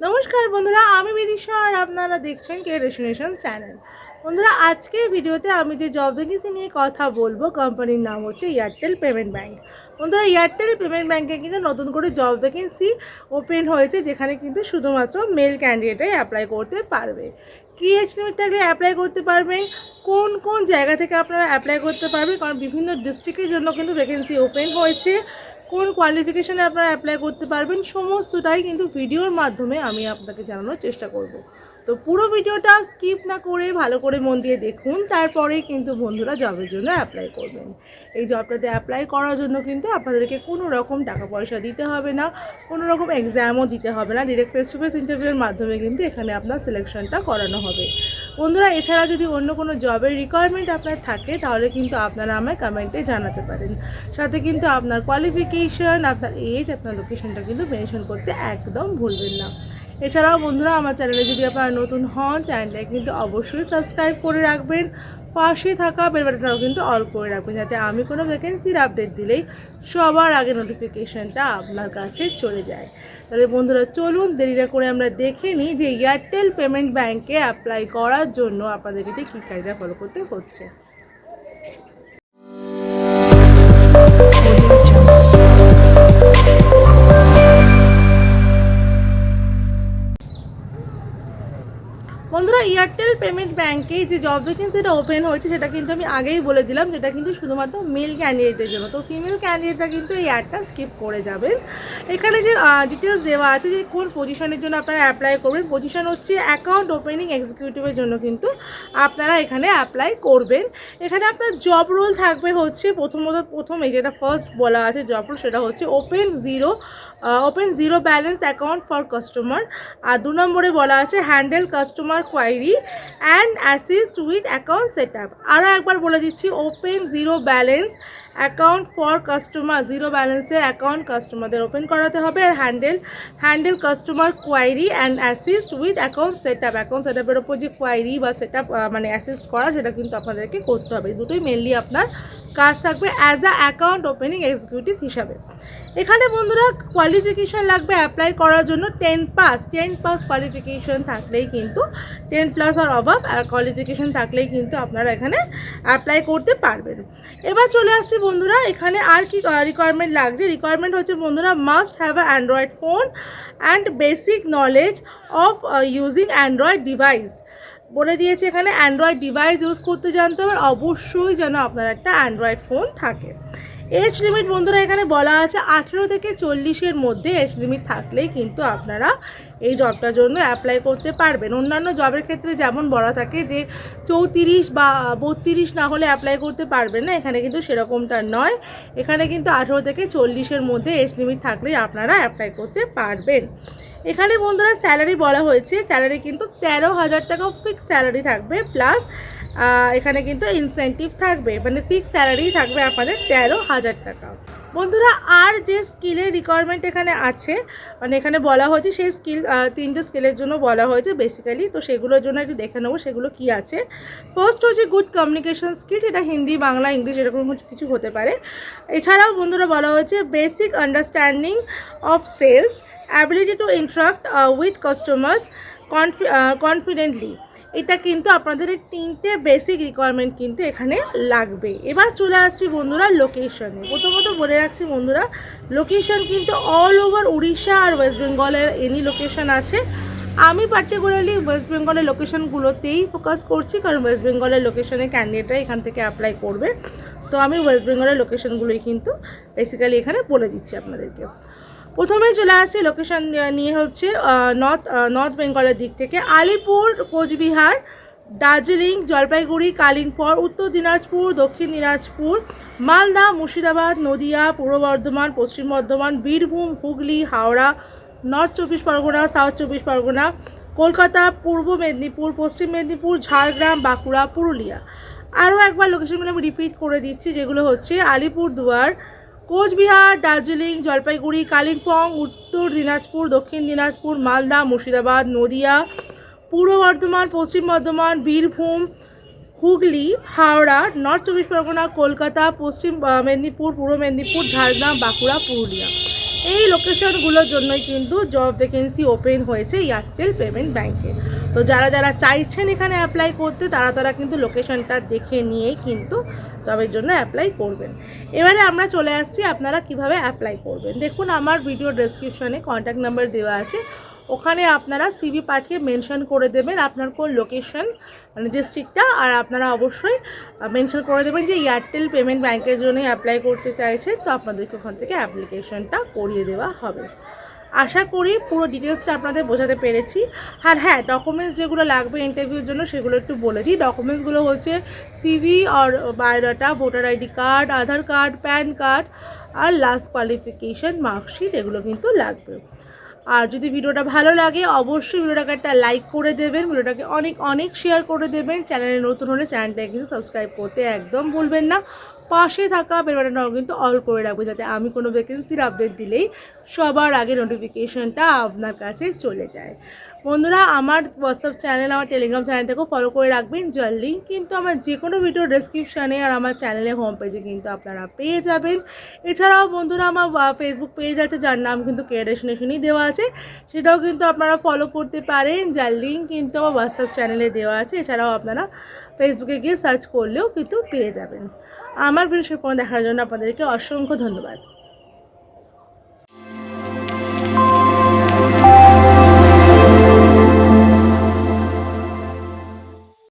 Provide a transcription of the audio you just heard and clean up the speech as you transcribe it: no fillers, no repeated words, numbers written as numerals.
নমস্কার বন্ধুরা, আমি বিদিশা আর আপনারা দেখছেন কে ডেস্টিনেশন চ্যানেল। বন্ধুরা, আজকে ভিডিওতে আমি যে জব ভ্যাকেন্সি নিয়ে কথা বলবো, কোম্পানির নাম হচ্ছে এয়ারটেল পেমেন্ট ব্যাঙ্ক। বন্ধুরা, এয়ারটেল পেমেন্ট ব্যাঙ্কে কিন্তু নতুন করে জব ভ্যাকেন্সি ওপেন হয়েছে, যেখানে কিন্তু শুধুমাত্র মেল ক্যান্ডিডেটাই অ্যাপ্লাই করতে পারবে। কী এজ লিমিট থাকলে অ্যাপ্লাই করতে পারবেন, কোন কোন জায়গা থেকে আপনারা অ্যাপ্লাই করতে পারবেন, কারণ বিভিন্ন ডিস্ট্রিক্টের জন্য কিন্তু ভ্যাকেন্সি ওপেন হয়েছে, কোন কোয়ালিফিকেশানে আপনারা অ্যাপ্লাই করতে পারবেন, সমস্তটাই কিন্তু ভিডিওর মাধ্যমে আমি আপনাকে জানানোর চেষ্টা করব। তো পুরো ভিডিওটা স্কিপ না করে ভালো করে মন দিয়ে দেখুন, তারপরেই কিন্তু বন্ধুরা জবের জন্য অ্যাপ্লাই করবেন। এই জবটাতে অ্যাপ্লাই করার জন্য কিন্তু আপনাদেরকে কোনো রকম টাকা পয়সা দিতে হবে না, কোনো রকম এক্সামও দিতে হবে না, ডিরেক্ট ফেস টু ফেস ইন্টারভিউর মাধ্যমে কিন্তু এখানে আপনার সিলেকশনটা করানো হবে। বন্ধুরা, এছাড়া যদি অন্য কোনো জবের রিকোয়ারমেন্ট আপনার থাকে তাহলে কিন্তু আপনারা আমায় কমেন্টে জানাতে পারেন। সাথে কিন্তু আপনার কোয়ালিফিকেশন, আপনার এজ, আপনার লোকেশনটা কিন্তু মেনশন করতে একদম ভুলবেন না। এছাড়াও বন্ধুরা, আমার চ্যানেলে যদি আপনারা নতুন হন, চ্যানেলটাকে কিন্তু অবশ্যই সাবস্ক্রাইব করে রাখবেন, পাশে থাকা বেল বাটনটাও কিন্তু অল করে রাখবেন, যাতে আমি কোনো ভ্যাকেন্সির আপডেট দিলেই সবার আগে নোটিফিকেশানটা আপনার কাছে চলে যায়। তাহলে বন্ধুরা, চলুন দেরি না করে আমরা দেখে নিই যে এয়ারটেল পেমেন্ট ব্যাঙ্কে অ্যাপ্লাই করার জন্য আপনাদেরকে ঠিক কী ক্রাইটেরিয়া ফলো করতে হচ্ছে। বন্ধুরা, এয়ারটেল পেমেন্ট ব্যাঙ্কে যে জব ভ্যাকেন্সিটা ওপেন হয়েছে সেটা কিন্তু আমি আগেই বলে দিলাম, যেটা কিন্তু শুধুমাত্র মেল ক্যান্ডিডেটের জন্য। তো ফিমেল ক্যান্ডিডেটরা কিন্তু এই অ্যাডটা স্কিপ করে যাবেন। এখানে যে ডিটেলস দেওয়া আছে যে কোন পজিশনের জন্য আপনারা অ্যাপ্লাই করবেন, পজিশন হচ্ছে অ্যাকাউন্ট ওপেনিং এক্সিকিউটিভের জন্য কিন্তু আপনারা এখানে অ্যাপ্লাই করবেন। এখানে আপনার জব রোল থাকবে হচ্ছে প্রথম এই যেটা ফার্স্ট বলা আছে জব রোল, সেটা হচ্ছে open zero balance account for customer. আর 2 নম্বরে বলা আছে handle customer query and assist with account set up. আরও একবার বলে দিচ্ছি, open zero balance account for customer, zero ব্যালেন্সের অ্যাকাউন্ট কাস্টমারদের ওপেন করাতে হবে। আর handle customer query and assist with account set আপের ওপর যে কোয়ারি বা সেট আপ মানে অ্যাসিস্ট করা, সেটা কিন্তু আপনাদেরকে করতে হবে। দুটোই মেনলি আপনার কাজ থাকবে as a account opening executive হিসাবে। এখানে বন্ধুরা কোয়ালিফিকেশান লাগবে অ্যাপ্লাই করার জন্য 10 পাস কোয়ালিফিকেশান থাকলেই কিন্তু 10+ আর অবাব কোয়ালিফিকেশান থাকলেই কিন্তু আপনারা এখানে অ্যাপ্লাই করতে পারবেন। এবার চলে আসছি বন্ধুরা, এখানে আর কি রিকোয়ারমেন্ট লাগছে। রিকোয়ারমেন্ট হচ্ছে বন্ধুরা, must have a Android phone and basic knowledge of using Android device. বলে দিয়েছে এখানে অ্যান্ড্রয়েড ডিভাইস ইউজ করতে জানতে হবে, অবশ্যই যেন আপনার একটা অ্যান্ড্রয়েড ফোন থাকে। এজ লিমিট বন্ধুরা এখানে বলা আছে 18 থেকে 40-এর মধ্যে এজ লিমিট থাকলেই কিন্তু আপনারা এই জবটার জন্য অ্যাপ্লাই করতে পারবেন। অন্যান্য জবের ক্ষেত্রে যেমন বলা থাকে যে 34 বা 32 না হলে অ্যাপ্লাই করতে পারবেন না, এখানে কিন্তু সেরকমটা নয়। এখানে কিন্তু 18 থেকে 40-এর মধ্যে এজ লিমিট থাকলেই আপনারা অ্যাপ্লাই করতে পারবেন। এখানে বন্ধুরা স্যালারি বলা হয়েছে, স্যালারি কিন্তু 13,000 টাকা ফিক্স স্যালারি থাকবে, প্লাস এখানে কিন্তু ইনসেন্টিভ থাকবে, মানে ফিক্স স্যালারি থাকবে আপনাদের 13,000 টাকা। বন্ধুরা, আর যে স্কিলের রিকোয়ারমেন্ট এখানে আছে, মানে এখানে বলা হয়েছে সেই স্কিল 3টে স্কিলের জন্য বলা হয়েছে বেসিক্যালি। তো সেগুলোর জন্য একটু দেখে নেবো সেগুলো কি আছে। ফার্স্ট হচ্ছে গুড কমিউনিকেশন স্কিল, এটা হিন্দি, বাংলা, ইংলিশ এরকম কিছু হতে পারে। এছাড়াও বন্ধুরা বলা হয়েছে basic understanding of sales, ability to interact with customers confidently. এটা কিন্তু আপনাদের এই 3টে বেসিক রিকোয়ারমেন্ট কিন্তু এখানে লাগবে। এবার চলে আসছি বন্ধুরা লোকেশনে। প্রথমত বলে রাখছি বন্ধুরা, লোকেশন কিন্তু অল ওভার উড়িষ্যা আর ওয়েস্ট বেঙ্গলের এনি লোকেশন আছে। আমি পার্টিকুলারলি ওয়েস্ট বেঙ্গলের লোকেশনগুলোতেই ফোকাস করছি, কারণ ওয়েস্ট বেঙ্গলের লোকেশনে ক্যান্ডিডেটরা এখান থেকে অ্যাপ্লাই করবে। তো আমি ওয়েস্ট বেঙ্গলের লোকেশনগুলোই কিন্তু বেসিক্যালি এখানে বলে দিচ্ছি আপনাদেরকে। প্রথমেই চলে আসছে লোকেশন নিয়ে হচ্ছে নর্থ বেঙ্গলের দিক থেকে আলিপুর, কোচবিহার, দার্জিলিং, জলপাইগুড়ি, কালিম্পং, উত্তর দিনাজপুর, দক্ষিণ দিনাজপুর, মালদা, মুর্শিদাবাদ, নদিয়া, পূর্ব বর্ধমান, পশ্চিম বর্ধমান, বীরভূম, হুগলি, হাওড়া, নর্থ 24 পরগনা, সাউথ 24 পরগনা, কলকাতা, পূর্ব মেদিনীপুর, পশ্চিম মেদিনীপুর, ঝাড়গ্রাম, বাঁকুড়া, পুরুলিয়া। আরও একবার লোকেশনগুলো আমি রিপিট করে দিচ্ছি, যেগুলো হচ্ছে আলিপুরদুয়ার, কোচবিহার, দার্জিলিং, জলপাইগুড়ি, কালিম্পং, উত্তর দিনাজপুর, দক্ষিণ দিনাজপুর, মালদা, মুর্শিদাবাদ, নদিয়া, পূর্ব বর্ধমান, পশ্চিম বর্ধমান, বীরভূম, হুগলি, হাওড়া, নর্থ 24 পরগনা, কলকাতা, পশ্চিম মেদিনীপুর, পূর্ব মেদিনীপুর, ঝাড়গ্রাম, বাঁকুড়া, পুরুলিয়া। এই লোকেশনগুলোর জন্যই কিন্তু জব ভ্যাকেন্সি ওপেন হয়েছে এয়ারটেল পেমেন্ট ব্যাঙ্কে। তো যারা যারা চাইছেন এখানে অ্যাপ্লাই করতে তারা কিন্তু লোকেশনটা দেখে নিয়েই কিন্তু জবের জন্য অ্যাপ্লাই করবেন। এবারে আমরা চলে আসছি আপনারা কিভাবে অ্যাপ্লাই করবেন। দেখুন আমার ভিডিও ডেসক্রিপশনে কন্ট্যাক্ট নাম্বার দেওয়া আছে, ওখানে আপনারা সিভি পাঠিয়ে মেনশন করে দেবেন আপনার কোন লোকেশন মানে ডিস্ট্রিক্টটা, আর আপনারা অবশ্যই মেনশন করে দেবেন যে এয়ারটেল পেমেন্ট ব্যাঙ্কের জন্য অ্যাপ্লাই করতে চাইছেন, তো আপনাদেরকে ওখান থেকে অ্যাপ্লিকেশনটা করিয়ে দেওয়া হবে। আশা করি পুরো ডিটেলসটা আপনাদের বোঝাতে পেরেছি। আর হ্যাঁ, ডকুমেন্টস যেগুলো লাগবে ইন্টারভিউর জন্য সেগুলো একটু বলে দিই। ডকুমেন্টসগুলো হচ্ছে সিভি আর বায়োডাটা, ভোটার আইডি কার্ড, আধার কার্ড, প্যান কার্ড আর লাস্ট কোয়ালিফিকেশান মার্কশিট, এগুলো কিন্তু লাগবে। আর যদি ভিডিওটা ভালো লাগে অবশ্যই ভিডিওটাকে একটা লাইক করে দেবেন, ভিডিওটাকে অনেক অনেক শেয়ার করে দেবেন। চ্যানেলে নতুন হলে চ্যানেলটাকে কিন্তু সাবস্ক্রাইব করতে একদম ভুলবেন না। পাশে থাকা বেল বাটনটাও কিন্তু অল করে রাখবে, যাতে আমি কোনো ভ্যাকেন্সির আপডেট দিলেই সবার আগে নোটিফিকেশনটা আপনার কাছে চলে যায়। বন্ধুরা, আমার হোয়াটসঅ্যাপ চ্যানেল, আমার টেলিগ্রাম চ্যানেলটাকেও ফলো করে রাখবেন, যার লিঙ্ক কিন্তু আমার যে কোনো ভিডিও ডেসক্রিপশানে আর আমার চ্যানেলের হোম পেজে কিন্তু আপনারা পেয়ে যাবেন। এছাড়াও বন্ধুরা আমার ফেসবুক পেজ আছে, যার নাম কিন্তু কেরিয়ার ডেস্টিনেশনই দেওয়া আছে, সেটাও কিন্তু আপনারা ফলো করতে পারেন, যার লিঙ্ক কিন্তু আমার হোয়াটসঅ্যাপ চ্যানেলে দেওয়া আছে। এছাড়াও আপনারা ফেসবুকে গিয়ে সার্চ করলেও কিন্তু পেয়ে যাবেন। আমার ভিডিও দেখার জন্য আপনাদেরকে অসংখ্য ধন্যবাদ।